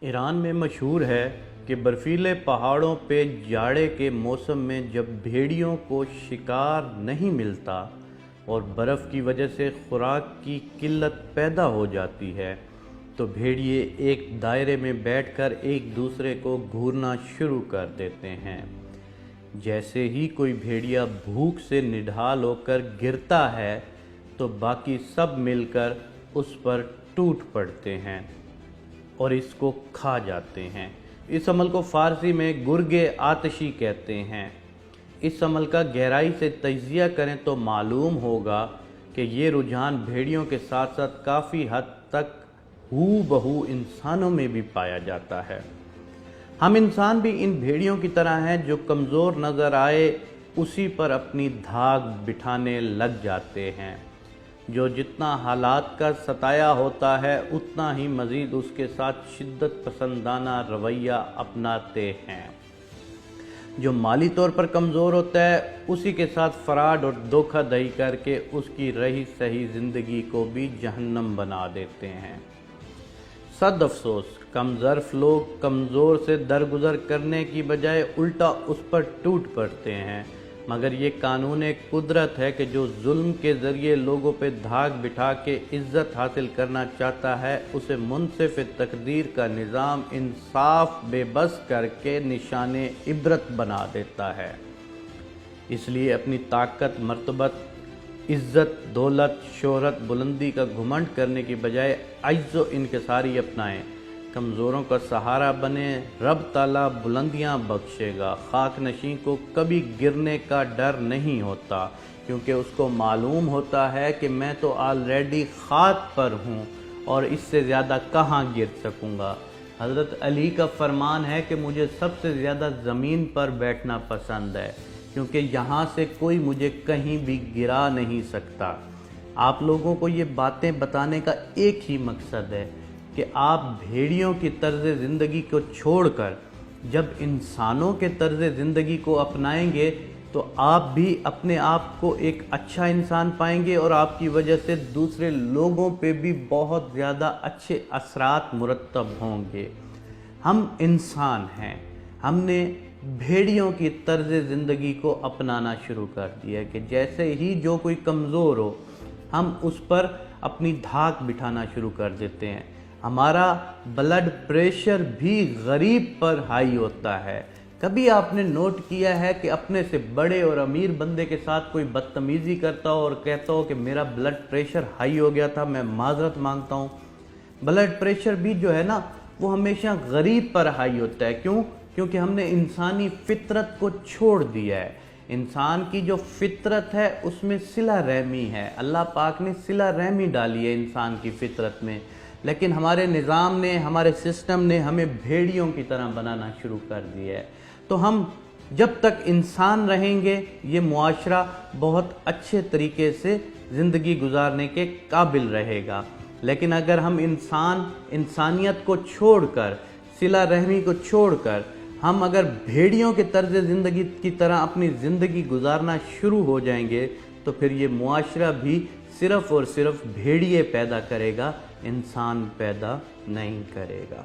ایران میں مشہور ہے کہ برفیلے پہاڑوں پہ جاڑے کے موسم میں جب بھیڑیوں کو شکار نہیں ملتا اور برف کی وجہ سے خوراک کی قلت پیدا ہو جاتی ہے تو بھیڑیے ایک دائرے میں بیٹھ کر ایک دوسرے کو گھورنا شروع کر دیتے ہیں۔ جیسے ہی کوئی بھیڑیا بھوک سے نڈھال ہو کر گرتا ہے تو باقی سب مل کر اس پر ٹوٹ پڑتے ہیں اور اس کو کھا جاتے ہیں۔ اس عمل کو فارسی میں گرگِ آتشی کہتے ہیں۔ اس عمل کا گہرائی سے تجزیہ کریں تو معلوم ہوگا کہ یہ رجحان بھیڑیوں کے ساتھ ساتھ کافی حد تک ہو بہو انسانوں میں بھی پایا جاتا ہے۔ ہم انسان بھی ان بھیڑیوں کی طرح ہیں جو کمزور نظر آئے اسی پر اپنی دھاگ بٹھانے لگ جاتے ہیں، جو جتنا حالات کا ستایا ہوتا ہے اتنا ہی مزید اس کے ساتھ شدت پسندانہ رویہ اپناتے ہیں، جو مالی طور پر کمزور ہوتا ہے اسی کے ساتھ فراڈ اور دھوکہ دہی کر کے اس کی رہی سہی زندگی کو بھی جہنم بنا دیتے ہیں۔ صد افسوس، کم ظرف لوگ کمزور سے درگزر کرنے کی بجائے الٹا اس پر ٹوٹ پڑتے ہیں، مگر یہ قانون قدرت ہے کہ جو ظلم کے ذریعے لوگوں پہ دھاگ بٹھا کے عزت حاصل کرنا چاہتا ہے اسے منصف تقدیر کا نظام انصاف بے بس کر کے نشان عبرت بنا دیتا ہے۔ اس لیے اپنی طاقت، مرتبت، عزت، دولت، شہرت، بلندی کا گھمنڈ کرنے کی بجائے عجز و انکساری اپنائیں، کمزوروں کا سہارا بنے، رب تعالیٰ بلندیاں بخشے گا۔ خاک نشین کو کبھی گرنے کا ڈر نہیں ہوتا، کیونکہ اس کو معلوم ہوتا ہے کہ میں تو آلریڈی خاک پر ہوں اور اس سے زیادہ کہاں گر سکوں گا۔ حضرت علی کا فرمان ہے کہ مجھے سب سے زیادہ زمین پر بیٹھنا پسند ہے، کیونکہ یہاں سے کوئی مجھے کہیں بھی گرا نہیں سکتا۔ آپ لوگوں کو یہ باتیں بتانے کا ایک ہی مقصد ہے کہ آپ بھیڑیوں کی طرز زندگی کو چھوڑ کر جب انسانوں کے طرز زندگی کو اپنائیں گے تو آپ بھی اپنے آپ کو ایک اچھا انسان پائیں گے اور آپ کی وجہ سے دوسرے لوگوں پہ بھی بہت زیادہ اچھے اثرات مرتب ہوں گے۔ ہم انسان ہیں، ہم نے بھیڑیوں کی طرز زندگی کو اپنانا شروع کر دیا کہ جیسے ہی جو کوئی کمزور ہو ہم اس پر اپنی دھاک بٹھانا شروع کر دیتے ہیں۔ ہمارا بلڈ پریشر بھی غریب پر ہائی ہوتا ہے۔ کبھی آپ نے نوٹ کیا ہے کہ اپنے سے بڑے اور امیر بندے کے ساتھ کوئی بدتمیزی کرتا ہو اور کہتا ہو کہ میرا بلڈ پریشر ہائی ہو گیا تھا، میں معذرت مانگتا ہوں۔ بلڈ پریشر بھی جو ہے نا وہ ہمیشہ غریب پر ہائی ہوتا ہے۔ کیوں؟ کیونکہ ہم نے انسانی فطرت کو چھوڑ دیا ہے۔ انسان کی جو فطرت ہے اس میں صلہ رحمی ہے، اللہ پاک نے صلہ رحمی ڈالی ہے انسان کی فطرت میں، لیکن ہمارے نظام نے، ہمارے سسٹم نے ہمیں بھیڑیوں کی طرح بنانا شروع کر دیا ہے۔ تو ہم جب تک انسان رہیں گے یہ معاشرہ بہت اچھے طریقے سے زندگی گزارنے کے قابل رہے گا، لیکن اگر ہم انسانیت کو چھوڑ کر، صلہ رحمی کو چھوڑ کر ہم اگر بھیڑیوں کے طرز زندگی کی طرح اپنی زندگی گزارنا شروع ہو جائیں گے تو پھر یہ معاشرہ بھی صرف اور صرف بھیڑیے پیدا کرے گا، انسان پیدا نہیں کرے گا۔